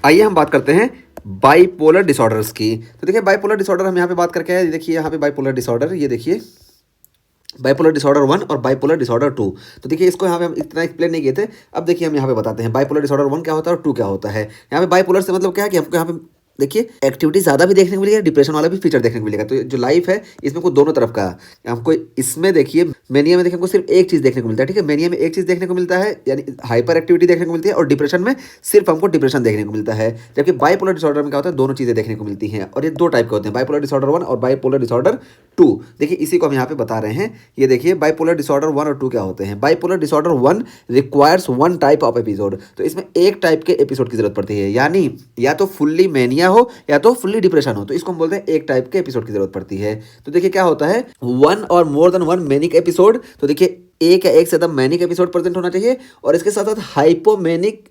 आइए हम बात करते हैं बाइपोलर डिसऑर्डर्स की। तो देखिए बाइपोलर डिसऑर्डर हम यहाँ पे बात करके आए। देखिए यहाँ पे बाइपोलर डिसऑर्डर, ये देखिए बाइपोलर डिसऑर्डर 1 और बाइपोलर डिसऑर्डर 2। तो देखिए इसको यहाँ पे हम इतना एक्सप्लेन नहीं किए थे, अब देखिए हम यहाँ पे बताते हैं बाइपोलर डिसऑर्डर 1 क्या होता है और 2 क्या होता है। यहाँ पे बाइपोलर से मतलब क्या है कि हमको यहाँ पे देखिए एक्टिविटी ज़्यादा भी देखने को मिलेगा, डिप्रेशन वाला भी फीचर देखने को मिलेगा। तो जो लाइफ है इसमें को दोनों तरफ का हमको, इसमें देखिए मेनिया में देखिए हमको सिर्फ एक चीज़ देखने को मिलता है, ठीक है। मेनिया में एक चीज़ देखने को मिलता है यानी हाइपर एक्टिविटी देखने को मिलती है, और डिप्रेशन में सिर्फ हमको डिप्रेशन देखने को मिलता है। जबकि बाइपोलर डिसऑर्डर में क्या होता है, दोनों चीज़ें देखने को मिलती हैं, और ये दो टाइप के होते हैं, बाइपोलर डिसऑर्डर 1 और बाइपोलर डिसऑर्डर 2। देखिए इसी को हम यहाँ पे बता रहे हैं। ये देखिए बाइपोलर डिसऑर्डर 1 और 2 क्या होते हैं। Bipolar disorder 1 requires one type of episode, तो इसमें एक टाइप के एपिसोड की जरूरत पड़ती है, यानी या तो फुल्ली मेनिया हो या तो फुल्ली डिप्रेशन हो, तो इसको हम बोलते हैं एक टाइप के एपिसोड की जरूरत पड़ती है। तो देखिए क्या होता है, वन और more than one manic episode. तो देखिए एक या एक से ज्यादा मैनिक एपिसोड प्रेजेंट होना चाहिए, और इसके साथ साथ हाइपोमेनिक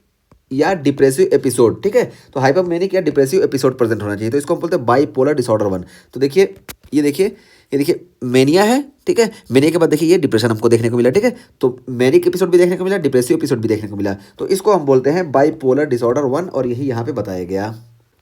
या डिप्रेसिव एपिसोड, ठीक है। तो हाइपोमेनिक या डिप्रेसिव एपिसोड प्रेजेंट होना चाहिए, तो इसको हम बोलते हैं बाइपोलर डिसऑर्डर 1। तो देखिए ये देखिए, ये देखिए मेनिया है, ठीक है। मेनिया के बाद देखिए ये डिप्रेशन हमको देखने को मिला, ठीक है। तो मैनिक एपिसोड भी देखने को मिला, डिप्रेसिव एपिसोड भी देखने को मिला, तो इसको हम बोलते हैं बाइपोलर डिसऑर्डर 1, और यही यहाँ पे बताया गया।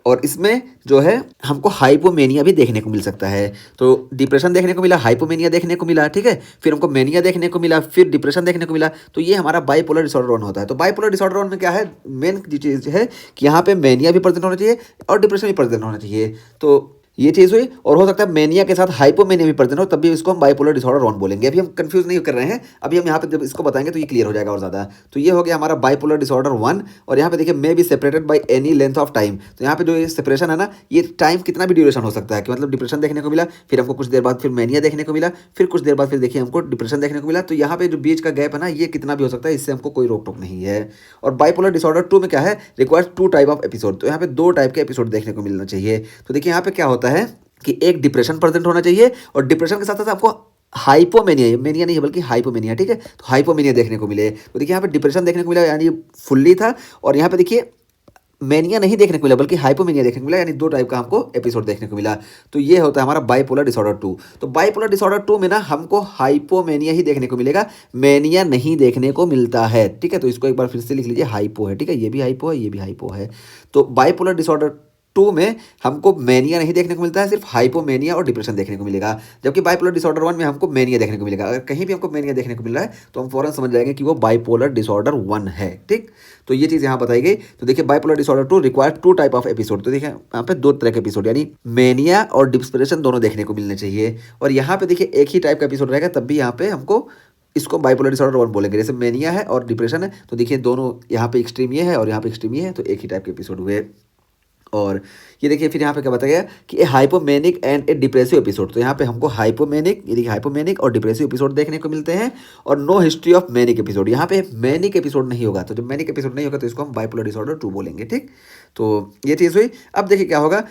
और इसमें जो है हमको हाइपोमेनिया भी देखने को मिल सकता है। तो डिप्रेशन देखने को मिला, हाइपोमेनिया देखने को मिला, ठीक है, फिर हमको मेनिया देखने को मिला, फिर डिप्रेशन देखने को मिला, तो ये हमारा बाइपोलर डिसऑर्डर 1 होता है। तो बाइपोलर डिसऑर्डर 1 में क्या है, मेन चीज़ है कि यहाँ पे मेनिया भी प्रेजेंट होना चाहिए और डिप्रेशन भी प्रेजेंट होना चाहिए। तो ये चीज़ हुई, और हो सकता है मेनिया के साथ हाइपोमेनिया भी प्रेजेंट हो, तब भी इसको हम बाइपोलर डिसऑर्डर 1 बोलेंगे। अभी हम कंफ्यूज नहीं कर रहे हैं, अभी हम यहाँ पे जब इसको बताएंगे तो ये क्लियर हो जाएगा और ज़्यादा। तो ये हो गया हमारा बाइपोलर डिसऑर्डर 1, और यहाँ पे देखिए may be separated by any length of time. तो यहाँ पे जो ये सेपरेशन है ना, ये टाइम कितना भी ड्यूरेशन हो सकता है, कि मतलब डिप्रेशन देखने को मिला, फिर हमको कुछ देर बाद फिर मेनिया देखने को मिला, फिर कुछ देर बाद फिर देखिए हमको डिप्रेशन देखने को मिला। तो यहाँ पे जो बीच का गैप है ना, ये कितना भी हो सकता है, इससे हमको कोई रोक टोक नहीं है। और बाइपोलर डिसऑर्डर 2 में क्या है, requires two type of episode. तो यहाँ पे दो टाइप के एपिसोड देखने को मिलना चाहिए। तो देखिए यहाँ पे क्या होता है कि एक डिप्रेशन प्रेजेंट होना चाहिए, और डिप्रेशन के साथ साथ आपको हाइपोमेनिया, मेनिया नहीं है बल्कि हाइपोमेनिया, ठीक है। तो हाइपोमेनिया देखने को मिले, तो देखिए यहाँ पे डिप्रेशन देखने को मिला यानी फुल्ली था, और यहाँ पे देखिए मेनिया नहीं देखने को मिला बल्कि हाइपोमेनिया देखने को मिला, यानी दो टाइप का हमको एपिसोड देखने को मिला। तो ये होता है हमारा बाइपोलर डिसऑर्डर 2। तो बाइपोलर डिसऑर्डर 2 में ना हमको हाइपोमेनिया ही देखने को मिलेगा, मेनिया नहीं देखने को मिलता है, ठीक है। तो इसको एक बार फिर से लिख लीजिए, हाइपो है, ठीक है, ये भी हाइपो है, ये भी हाइपो है। तो बाइपोलर डिसऑर्डर 2 में हमको मेनिया नहीं देखने को मिलता है, सिर्फ हाइपोमेनिया और डिप्रेशन देखने को मिलेगा। जबकि बाइपोलर डिसऑर्डर 1 में हमको मेनिया देखने को मिलेगा। अगर कहीं भी हमको मेनिया देखने को मिल रहा है तो हम फौरन समझ जाएंगे कि वो बाइपोलर डिसऑर्डर 1 है, ठीक। तो ये चीज़ यहाँ बताई गई। तो देखिए bipolar disorder 2 require two type of episode. तो देखिए यहाँ पे दो तरह के एपिसोड यानी मेनिया और डिप्रेशन दोनों देखने को मिलने चाहिए। और यहाँ पे देखिए एक ही टाइप का एपिसोड रहेगा, तब भी यहाँ पे हमको इसको बाइपोलर डिसऑर्डर 1 बोलेंगे। जैसे मेनिया है और डिप्रेशन है, तो देखिए दोनों यहाँ पे एक्सट्रीम ये है और यहाँ पे एक्सट्रीम ये है, तो एक ही टाइप के एपिसोड हुए। और ये देखिए फिर यहाँ पे क्या बताया गया कि a hypomanic and a depressive episode. तो यहाँ पे हमको हाइपोमेनिक, ये देखिए हाइपोमेनिक और डिप्रेसिव एपिसोड देखने को मिलते हैं, और no history of manic episode. यहाँ पे मैनिक एपिसोड नहीं होगा, तो जब मैनिक एपिसोड नहीं होगा तो इसको हम बाइपोलर डिसऑर्डर 2 बोलेंगे, ठीक। तो ये चीज़ हुई। अब देखिए क्या होगा,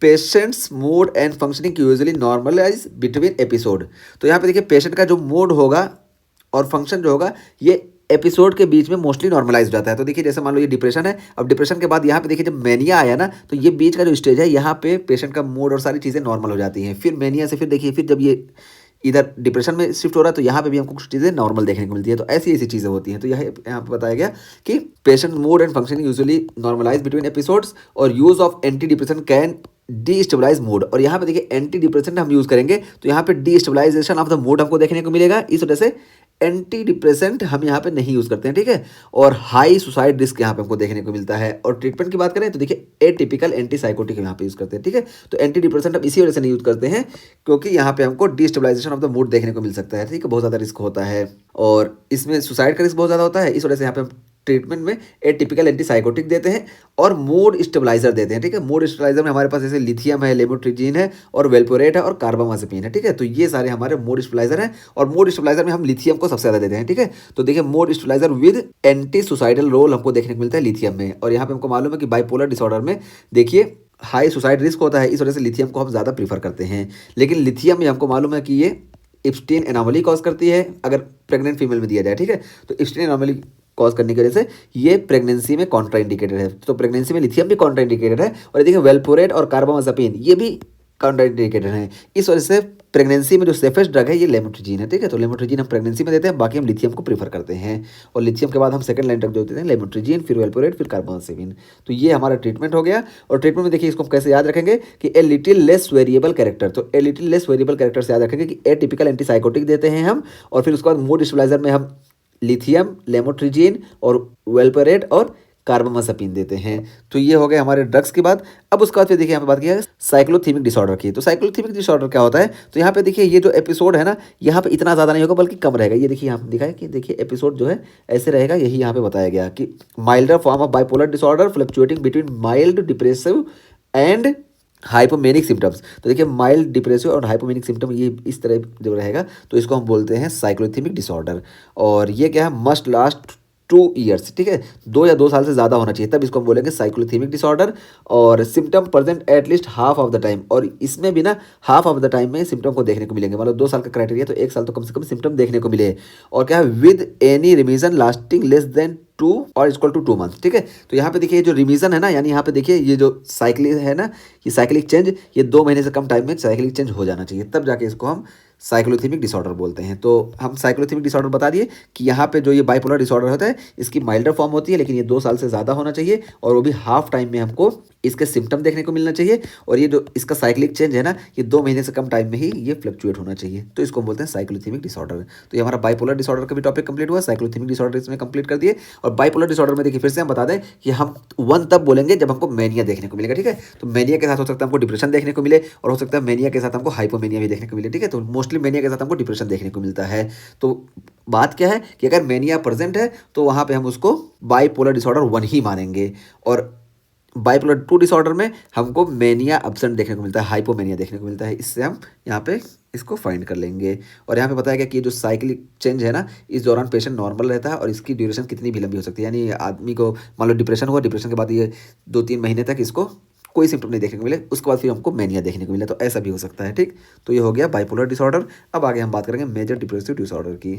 patients mood and functioning usually normalise between episode. तो यहाँ पे देखिए पेशेंट का जो मूड होगा और फंक्शन जो होगा ये एपिसोड के बीच में मोस्टली नॉर्मलाइज हो जाता है। तो देखिए जैसे मान लो ये डिप्रेशन है, अब डिप्रेशन के बाद यहाँ पे देखिए जब मेनिया आया ना, तो ये बीच का जो स्टेज है यहाँ पे पेशेंट का मूड और सारी चीज़ें नॉर्मल हो जाती हैं। फिर मेनिया से फिर देखिए फिर जब ये इधर डिप्रेशन में शिफ्ट हो रहा है तो यहाँ पे भी हमको कुछ चीज़ें नॉर्मल देखने को मिलती है। तो ऐसी ऐसी चीज़ें होती हैं। तो यहाँ पे बताया गया कि patient mood and functioning usually normalise between episodes, और use of anti depression can destabilize mood. और यहाँ पे देखिए एंटी डिप्रेशन हम यूज़ करेंगे तो यहाँ पे डीस्टेबलाइजेशन ऑफ द मूड हमको देखने को मिलेगा, इस वजह से एंटी डिप्रेसेंट हम यहाँ पे नहीं यूज़ करते हैं, ठीक है। और हाई सुसाइड रिस्क यहाँ पे हमको देखने को मिलता है। और ट्रीटमेंट की बात करें तो देखिए एटिपिकल एंटी साइकोटिक यहाँ पे यूज़ करते हैं, ठीक है। तो एंटी डिप्रेसेंट हम इसी वजह से नहीं यूज़ करते हैं क्योंकि यहाँ पे हमको डिस्टेबलाइजेशन ऑफ द मूड देखने को मिल सकता है, ठीक है, बहुत ज़्यादा रिस्क होता है, और इसमें सुसाइड का रिस्क बहुत ज़्यादा होता है। इस वजह से यहाँ पे हम ट्रीटमेंट में एटिपिकल एंटीसाइकोटिक देते हैं और मूड स्टेबलाइजर देते हैं, ठीक है। मूड स्टेबलाइजर में हमारे पास जैसे लिथियम है, लेमोट्रिजीन है, और वेल्पोरेट है, और कार्बामाजेपिन है, ठीक है। तो ये सारे हमारे मूड स्टेबलाइजर हैं, और मूड स्टेबलाइजर में हम लिथियम को सबसे ज़्यादा देते हैं, ठीक है। तो देखिए mood stabiliser with anti suicidal role हमको देखने को मिलता है लिथियम में। और यहाँ पे हमको मालूम है कि बाइपोलर डिसऑर्डर में देखिए हाई सुसाइड रिस्क होता है, इस वजह से लिथियम को हम ज़्यादा प्रीफर करते हैं। लेकिन लिथियम में हमको मालूम है कि ये इब्स्टीन एनोमली कॉज करती है अगर प्रेग्नेंट फीमेल में दिया जाए, ठीक है। तो इब्स्टीन एनोमली कॉज करने की वजह से ये प्रेगनेंसी में कॉन्ट्राइंडिकेटेड है। तो प्रेगनेंसी में लिथियम भी कॉन्ट्राइंडिकेटेड है, और ये देखिए वेल्पोरेट और कार्बामाजेपिन ये भी कॉन्ट्राइंडिकेटेड है। इस वजह से प्रेगनेंसी में जो सेफेस्ट ड्रग है ये लेमोट्रिजीन है, ठीक है। तो लेमोट्रिजीन हम प्रेगनेंसी में देते हैं, बाकी हम लिथियम को प्रीफर करते हैं। और लिथियम के बाद हम सेकंड लाइन ड्रग जो देते हैं लेमोट्रिजीन, फिर वेल्पोरेट, फिर कार्बामेजिन। तो ये हमारा ट्रीटमेंट हो गया। और ट्रीटमेंट में देखिए इसको हम कैसे याद रखेंगे कि a little less variable character. तो a little less variable character से याद रखेंगे कि ए टिपिकल एंटीसाइकोटिक देते हैं हम, और फिर उसके बाद मूड स्टेबलाइजर में हम लिथियम, लेमोट्रिजीन और वेल्पोरेट और कार्बामाजेपिन देते हैं। तो ये हो गए हमारे ड्रग्स की बात। अब उसके बाद फिर देखिए यहाँ पे बात किया है साइक्लोथीमिक डिसऑर्डर की। तो साइक्लोथीमिक डिसऑर्डर क्या होता है, तो यहाँ पे देखिए ये जो एपिसोड है ना, यहाँ पे इतना ज़्यादा नहीं होगा बल्कि कम रहेगा। ये देखिए यहाँ पे दिखा है कि देखिए एपिसोड जो है ऐसे रहेगा, यही यहाँ पे बताया गया कि milder form of bipolar disorder fluctuating between mild depressive and hypomanic symptoms. तो देखिए माइल्ड डिप्रेसिव और हाइपोमेनिक सिम्टम ये इस तरह जो रहेगा, तो इसको हम बोलते हैं साइक्लोथीमिक डिसऑर्डर। और ये क्या है, मस्ट लास्ट 2 ईयर्स, ठीक है, 2 या 2 साल से ज़्यादा होना चाहिए, तब इसको हम बोलेंगे साइक्लोथीमिक डिसऑर्डर। और symptom present at least half of the time, और इसमें भी ना हाफ ऑफ द टाइम में सिम्टम को देखने को मिलेंगे। मतलब 2 साल का क्राइटेरिया, तो 1 साल तो कम से कम सिम्टम देखने को मिले। और क्या है, with any remission lasting less than 2 और इक्वल टू 2 मंथ, ठीक है। तो यहाँ पे देखिए जो रिमीजन है ना, यानी यहाँ पे देखिए ये जो साइक्लिक है ना, ये साइक्लिक चेंज, ये 2 महीने से कम टाइम में साइक्लिक चेंज हो जाना चाहिए, तब जाके इसको हम साइक्लोथीमिक डिसऑर्डर बोलते हैं। तो हम साइक्लोथीमिक डिसऑर्डर बता दिए कि यहाँ पे जो ये बाइपोलर डिसऑर्डर होता है इसकी माइल्डर फॉर्म होती है, लेकिन ये 2 साल से ज़्यादा होना चाहिए, और वो भी हाफ टाइम में हमको इसके सिम्टम देखने को मिलना चाहिए। और ये जो इसका साइक्लिक चेंज है ना, ये 2 महीने से कम टाइम में ही ये फ्लक्चुएट होना चाहिए, तो इसको बोलते हैं साइक्लोथीमिक डिसऑर्डर। तो ये हमारा बाइपोलर डिसऑर्डर का भी टॉपिक कंप्लीट हुआ, साइक्लोथीमिक डिसऑर्डर इसमें कंप्लीट कर दिए। और बाइपोलर डिसऑर्डर में देखिए फिर से हम बता दें कि हम 1 तब बोलेंगे जब हमको मैनिया देखने को मिलेगा, ठीक है। तो मैनिया के साथ हो सकता है हमको डिप्रेशन देखने को मिले, और हो सकता है मैनिया के साथ हमको हाइपोमेनिया भी देखने को मिले, ठीक है। तो मोस्टली मैनिया के साथ हमको डिप्रेशन देखने को मिलता है। तो बात क्या है कि अगर मैनिया प्रेजेंट है तो वहाँ पे हम उसको बाइपोलर डिसऑर्डर 1 ही मानेंगे, और बाइपोलर 2 डिसऑर्डर में हमको मैनिया एब्सेंट देखने को मिलता है, हाइपोमेनिया देखने को मिलता है। इससे हम यहाँ पे इसको फाइंड कर लेंगे। और यहाँ पे बताया गया कि ये जो साइक्लिक चेंज है ना, इस दौरान पेशेंट नॉर्मल रहता है, और इसकी ड्यूरेशन कितनी भी लंबी हो सकती है। यानी आदमी को मान लो डिप्रेशन हुआ, डिप्रेशन के बाद ये 2-3 महीने तक इसको कोई सिम्टम नहीं देखने को मिले, उसके बाद फिर हमको मैनिया देखने को मिले, तो ऐसा भी हो सकता है, ठीक। तो ये हो गया बाइपोलर डिसऑर्डर। अब आगे हम बात करेंगे मेजर डिप्रेसिव डिसऑर्डर की।